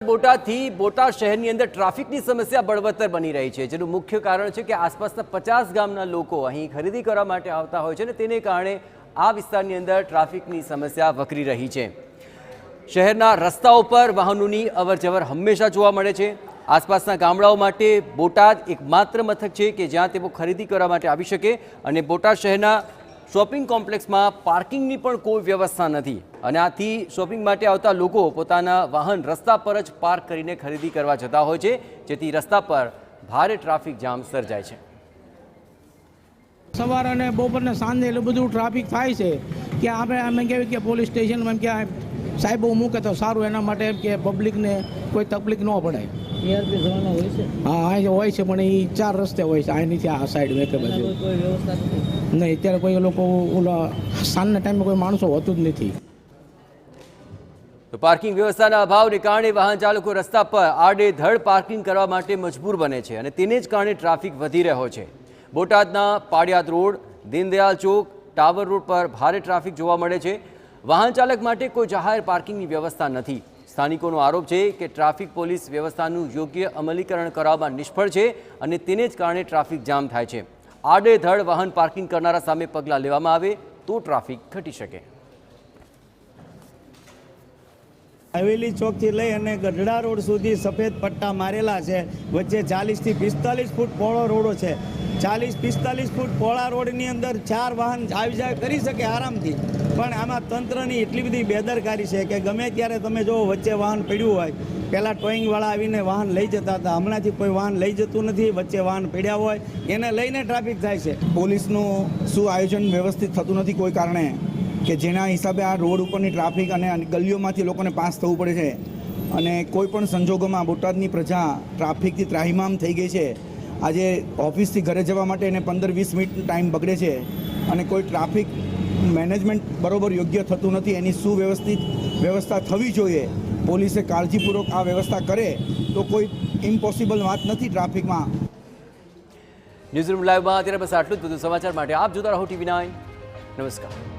બોટાદથી બોટાદ શહેરની અંદર ટ્રાફિકની સમસ્યા બળવત્તર બની રહી છે, જેનું મુખ્ય કારણ છે કે આસપાસના 50 ગામના લોકો અહીં ખરીદી કરવા માટે આવતા હોય છે અને તેને કારણે આ વિસ્તારની અંદર ટ્રાફિકની સમસ્યા વકરી રહી છે। શહેરના રસ્તાઓ પર વાહનોની અવરજવર હંમેશા જોવા મળે છે। આસપાસના ગામડાઓ માટે બોટાદ એકમાત્ર મથક છે કે જ્યાં તેઓ ખરીદી કરવા માટે આવી શકે અને બોટાદ શહેરના શોપિંગ કોમ્પ્લેક્સમાં પાર્કિંગની પણ કોઈ વ્યવસ્થા નથી અને આથી શોપિંગ માટે આવતા લોકો પોતાના વાહન રસ્તા પર જ પાર્ક કરીને ખરીદી કરવા જતા હોય છે, જેથી રસ્તા પર ભારે ટ્રાફિક જામ સર્જાય છે। સવાર અને બપોરને સાંજે એટલું બધું ટ્રાફિક થાય છે કે આપણે એમ કહેવાય કે પોલીસ સ્ટેશનમાં એમ કે સાહેબો મૂકે તો સારું, એના માટે એમ કે પબ્લિકને કોઈ તકલીફ ન પડે। ટીઆરપી જવાનો હોય છે? હા, અહીં હોય છે પણ એ 4 રસ્તે હોય છે, અહીંથી આ સાઈડ મેં કે બાજુ કોઈ વ્યવસ્થા નથી નહીં। અત્યારે કોઈ લોકો ઓલા સાંજના ટાઈમે કોઈ માણસો હોતું જ નથી। તો પાર્કિંગ વ્યવસ્થાના અભાવને કારણે વાહન ચાલકો રસ્તા પર આડેધડ પાર્કિંગ કરવા માટે મજબૂર બને છે અને તેને જ કારણે ટ્રાફિક વધી રહ્યો છે। બોટાદના પાડિયાદ રોડ, દીનદયાળ ચોક, ટાવર રોડ પર ભારે ટ્રાફિક જોવા મળે છે। વાહન ચાલક માટે કોઈ જાહેર પાર્કિંગની વ્યવસ્થા નથી। સ્થાનિકોનો આરોપ છે કે ટ્રાફિક પોલીસ વ્યવસ્થાનું યોગ્ય અમલીકરણ કરવામાં નિષ્ફળ છે અને તેને જ કારણે ટ્રાફિક જામ થાય છે। આડેધડ વાહન પાર્કિંગ કરનારા સામે પગલાં લેવામાં આવે તો ટ્રાફિક ઘટી શકે। હવેલી ચોકથી લઈ અને ગઢડા રોડ સુધી સફેદ પટ્ટા મારેલા છે। વચ્ચે 40 થી 45 ફૂટ પહોળો રોડો છે। 40-45 ફૂટ પહોળા રોડની અંદર 4 વાહન આવી જાય કરી શકે આરામથી, પણ આમાં તંત્રની એટલી બધી બેદરકારી છે કે ગમે ત્યારે તમે જો વચ્ચે વાહન પડ્યું હોય, પહેલાં ટોઈંગવાળા આવીને વાહન લઈ જતા હતા, હમણાંથી કોઈ વાહન લઈ જતું નથી। વચ્ચે વાહન પડ્યા હોય એને લઈને ટ્રાફિક થાય છે। પોલીસનું શું આયોજન વ્યવસ્થિત થતું નથી કોઈ કારણે કે જેના હિસાબે આ રોડ ઉપરની ટ્રાફિક અને ગલીઓમાંથી લોકોને પાસ થવું પડે છે અને કોઈ પણ સંજોગોમાં બોટાદની પ્રજા ટ્રાફિકથી ત્રાહિમામ થઈ ગઈ છે। આજે ઓફિસથી ઘરે જવા માટે એને 15-20 મિનિટ ટાઈમ બગડે છે અને કોઈ ટ્રાફિક મેનેજમેન્ટ બરોબર યોગ્ય થતું નથી। એની સુવ્યવસ્થિત વ્યવસ્થા થવી જોઈએ। પોલીસે કાળજીપૂર્વક આ વ્યવસ્થા કરે તો કોઈ ઇમ્પોસિબલ વાત નથી ટ્રાફિકમાં। ન્યૂઝરૂમ લાઈવમાં અત્યારે બસ આટલું જ। બધું સમાચાર માટે આપ જોતા રહો TV9। નમસ્કાર।